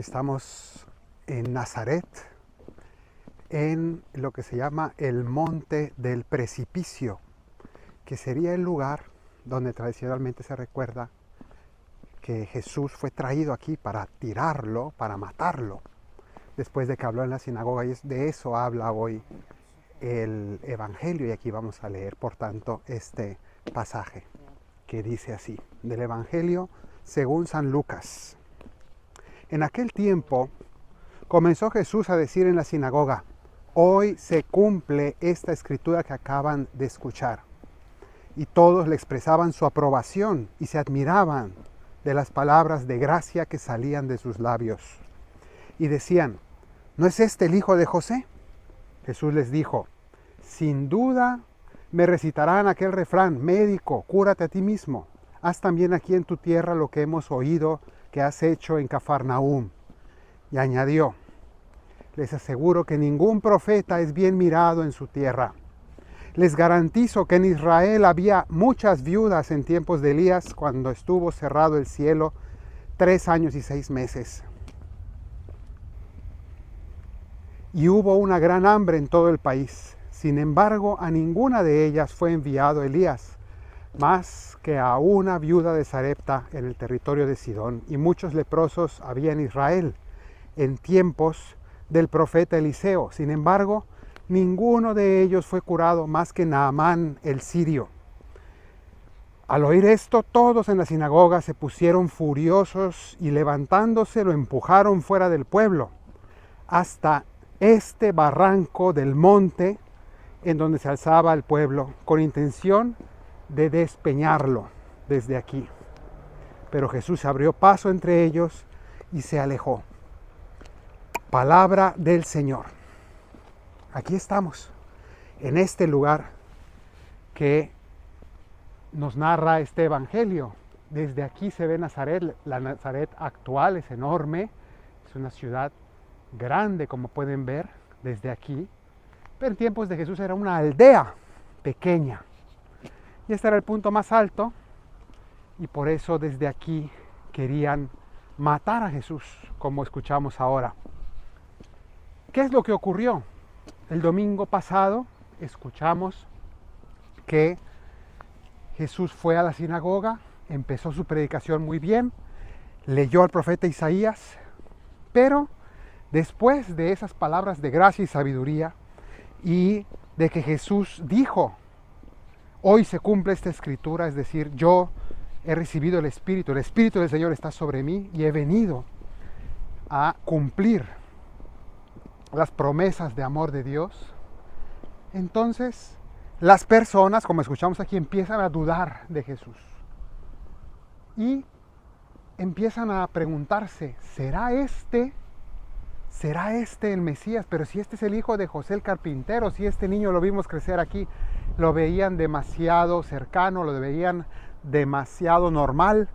Estamos en Nazaret, en lo que se llama el Monte del Precipicio, que sería el lugar donde tradicionalmente se recuerda que Jesús fue traído aquí para tirarlo, para matarlo, después de que habló en la sinagoga, y de eso habla hoy el Evangelio, y aquí vamos a leer, por tanto, este pasaje que dice así, del Evangelio según San Lucas. En aquel tiempo comenzó Jesús a decir en la sinagoga: hoy se cumple esta escritura que acaban de escuchar. Y todos le expresaban su aprobación y se admiraban de las palabras de gracia que salían de sus labios. Y decían: ¿no es este el hijo de José? Jesús les dijo: sin duda me recitarán aquel refrán: médico, cúrate a ti mismo. Haz también aquí en tu tierra lo que hemos oído que has hecho en Cafarnaúm. Y añadió: les aseguro que ningún profeta es bien mirado en su tierra. Les garantizo que en Israel había muchas viudas en tiempos de Elías, cuando estuvo cerrado el cielo 3 años y 6 meses. Y hubo una gran hambre en todo el país. Sin embargo, a ninguna de ellas fue enviado Elías, más que a una viuda de Sarepta en el territorio de Sidón. Y muchos leprosos había en Israel en tiempos del profeta Eliseo. Sin embargo, ninguno de ellos fue curado más que Naamán el sirio. Al oír esto, todos en la sinagoga se pusieron furiosos y levantándose lo empujaron fuera del pueblo, hasta este barranco del monte en donde se alzaba el pueblo, con intención de despeñarlo desde aquí. Pero Jesús abrió paso entre ellos y se alejó. Palabra del Señor. Aquí estamos, en este lugar que nos narra este Evangelio. Desde aquí se ve Nazaret. La Nazaret actual es enorme, es una ciudad grande, como pueden ver desde aquí, pero en tiempos de Jesús era una aldea pequeña. Y este era el punto más alto, y por eso desde aquí querían matar a Jesús, como escuchamos ahora. ¿Qué es lo que ocurrió? El domingo pasado escuchamos que Jesús fue a la sinagoga, empezó su predicación muy bien, leyó al profeta Isaías, pero después de esas palabras de gracia y sabiduría, y de que Jesús dijo: hoy se cumple esta escritura, es decir, yo he recibido el Espíritu del Señor está sobre mí y he venido a cumplir las promesas de amor de Dios. Entonces, las personas, como escuchamos aquí, empiezan a dudar de Jesús y empiezan a preguntarse: ¿será este el Mesías? Pero si este es el hijo de José el carpintero, si este niño lo vimos crecer aquí, lo veían demasiado cercano, lo veían demasiado normal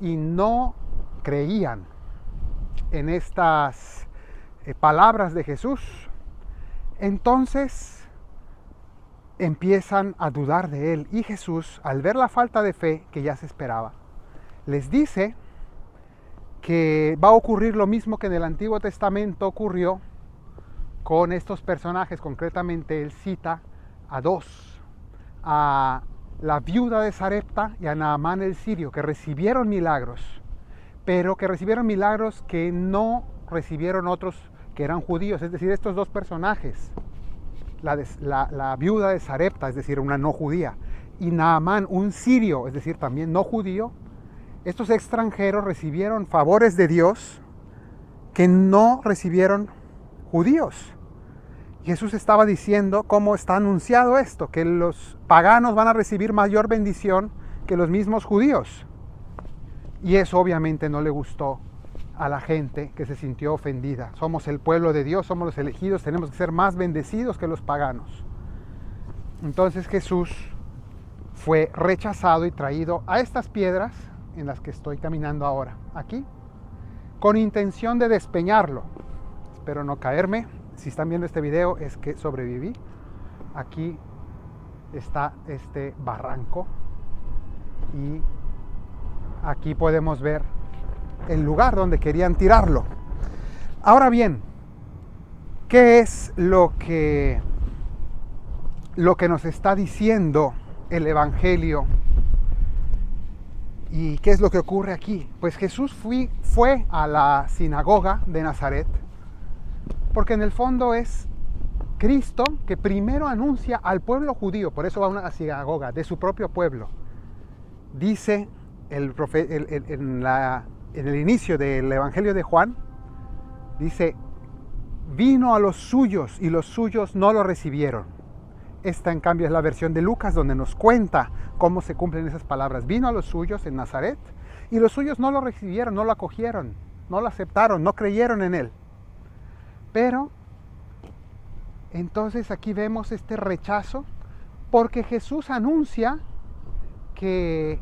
y no creían en estas palabras de Jesús. Entonces empiezan a dudar de él, y Jesús, al ver la falta de fe que ya se esperaba, les dice que va a ocurrir lo mismo que en el Antiguo Testamento ocurrió con estos personajes. Concretamente él cita a dos: a la viuda de Sarepta y a Naamán el sirio, que recibieron milagros, pero que recibieron milagros que no recibieron otros que eran judíos. Es decir, estos dos personajes, la viuda de Sarepta, es decir, una no judía, y Naamán, un sirio, es decir, también no judío, estos extranjeros recibieron favores de Dios que no recibieron judíos. Jesús estaba diciendo cómo está anunciado esto, que los paganos van a recibir mayor bendición que los mismos judíos. Y eso obviamente no le gustó a la gente, que se sintió ofendida. Somos el pueblo de Dios, somos los elegidos, tenemos que ser más bendecidos que los paganos. Entonces Jesús fue rechazado y traído a estas piedras en las que estoy caminando ahora, aquí, con intención de despeñarlo. Espero no caerme. Si están viendo este video es que sobreviví. Aquí está este barranco y aquí podemos ver el lugar donde querían tirarlo. Ahora bien, ¿qué es lo que nos está diciendo el Evangelio? ¿Y qué es lo que ocurre aquí? Pues Jesús fue a la sinagoga de Nazaret, porque en el fondo es Cristo que primero anuncia al pueblo judío, por eso va a una sinagoga de su propio pueblo. Dice en el inicio del Evangelio de Juan, dice, vino a los suyos y los suyos no lo recibieron. Esta en cambio es la versión de Lucas, donde nos cuenta cómo se cumplen esas palabras. Vino a los suyos en Nazaret y los suyos no lo recibieron, no lo acogieron, no lo aceptaron, no creyeron en él. Pero entonces aquí vemos este rechazo porque Jesús anuncia que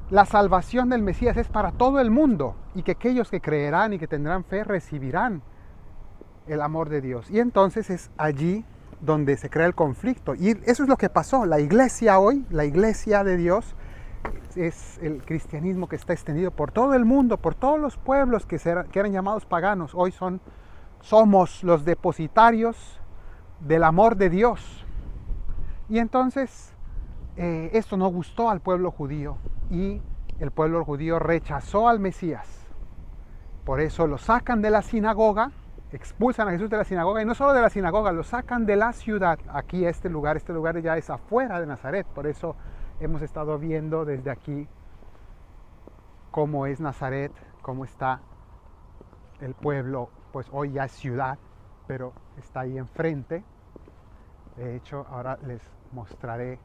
la salvación del Mesías es para todo el mundo y que aquellos que creerán y que tendrán fe recibirán el amor de Dios. Y entonces es allí donde se crea el conflicto. Y eso es lo que pasó. La iglesia hoy, la iglesia de Dios, es el cristianismo que está extendido por todo el mundo, por todos los pueblos que eran llamados paganos. Hoy somos los depositarios del amor de Dios. Y entonces esto no gustó al pueblo judío y el pueblo judío rechazó al Mesías. Por eso lo sacan de la sinagoga, expulsan a Jesús de la sinagoga, y no solo de la sinagoga, lo sacan de la ciudad. Aquí este lugar ya es afuera de Nazaret, por eso hemos estado viendo desde aquí cómo es Nazaret, cómo está el pueblo, pues hoy ya es ciudad, pero está ahí enfrente. De hecho, ahora les mostraré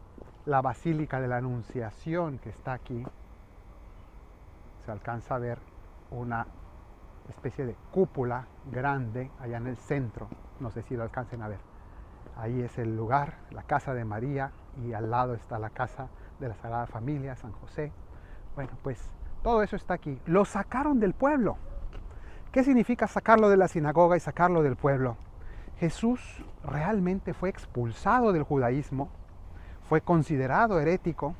la Basílica de la Anunciación que está aquí. Se alcanza a ver una especie de cúpula grande allá en el centro, no sé si lo alcancen a ver. Ahí es el lugar, la casa de María, y al lado está la casa de la Sagrada Familia, San José. Bueno, pues todo eso está aquí. Lo sacaron del pueblo. ¿Qué significa sacarlo de la sinagoga y sacarlo del pueblo? Jesús realmente fue expulsado del judaísmo, fue considerado herético,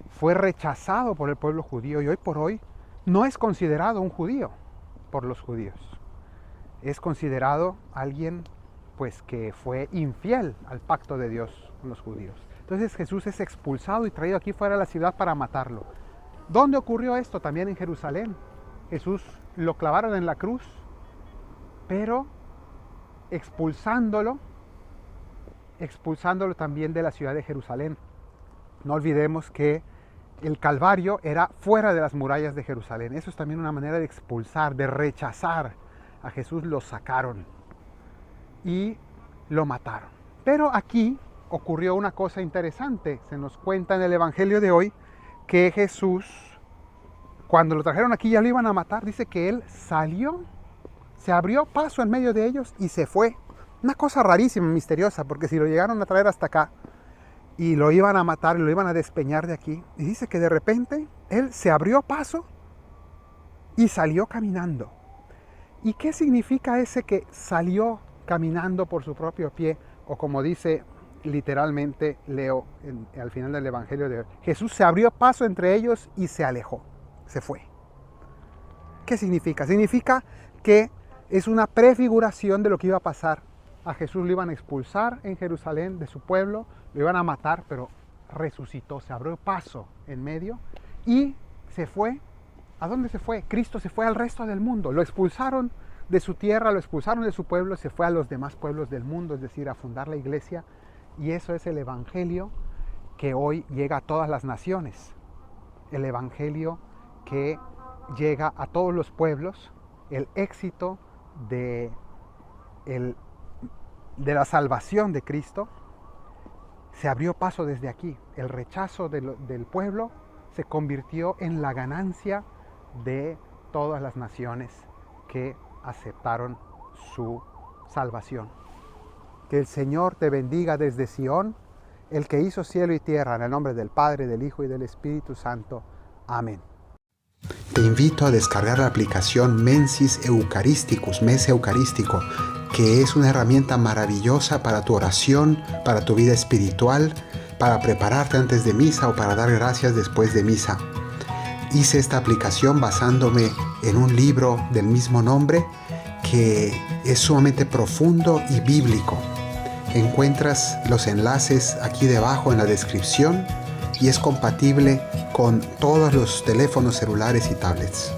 fue rechazado por el pueblo judío y hoy por hoy no es considerado un judío por los judíos. Es considerado alguien pues que fue infiel al pacto de Dios con los judíos. Entonces Jesús es expulsado y traído aquí fuera de la ciudad para matarlo. ¿Dónde ocurrió esto? También en Jerusalén. Jesús lo clavaron en la cruz, pero expulsándolo también de la ciudad de Jerusalén. No olvidemos que el Calvario era fuera de las murallas de Jerusalén. Eso es también una manera de expulsar, de rechazar a Jesús. Lo sacaron y lo mataron. Pero aquí ocurrió una cosa interesante. Se nos cuenta en el Evangelio de hoy que Jesús, cuando lo trajeron aquí ya lo iban a matar, dice que él salió, se abrió paso en medio de ellos y se fue. Una cosa rarísima, misteriosa, porque si lo llegaron a traer hasta acá y lo iban a matar y lo iban a despeñar de aquí, y dice que de repente él se abrió paso y salió caminando. ¿Y qué significa ese que salió caminando por su propio pie? O como dice literalmente Leo al final del Evangelio de hoy, Jesús se abrió paso entre ellos y se alejó, se fue. ¿Qué significa? Significa que es una prefiguración de lo que iba a pasar. A Jesús lo iban a expulsar en Jerusalén de su pueblo, lo iban a matar, pero resucitó, se abrió paso en medio y se fue. ¿A dónde se fue? Cristo se fue al resto del mundo. Lo expulsaron de su tierra, lo expulsaron de su pueblo, se fue a los demás pueblos del mundo, es decir, a fundar la iglesia. Y eso es el Evangelio que hoy llega a todas las naciones. El Evangelio que llega a todos los pueblos, el éxito de la salvación de Cristo se abrió paso desde aquí. El rechazo del pueblo se convirtió en la ganancia de todas las naciones que aceptaron su salvación. Que el Señor te bendiga desde Sión, el que hizo cielo y tierra, en el nombre del Padre, del Hijo y del Espíritu Santo. Amén. Te invito a descargar la aplicación Mensis Eucharisticus, Mes Eucarístico, que es una herramienta maravillosa para tu oración, para tu vida espiritual, para prepararte antes de misa o para dar gracias después de misa. Hice esta aplicación basándome en un libro del mismo nombre que es sumamente profundo y bíblico. Encuentras los enlaces aquí debajo en la descripción y es compatible con todos los teléfonos celulares y tablets.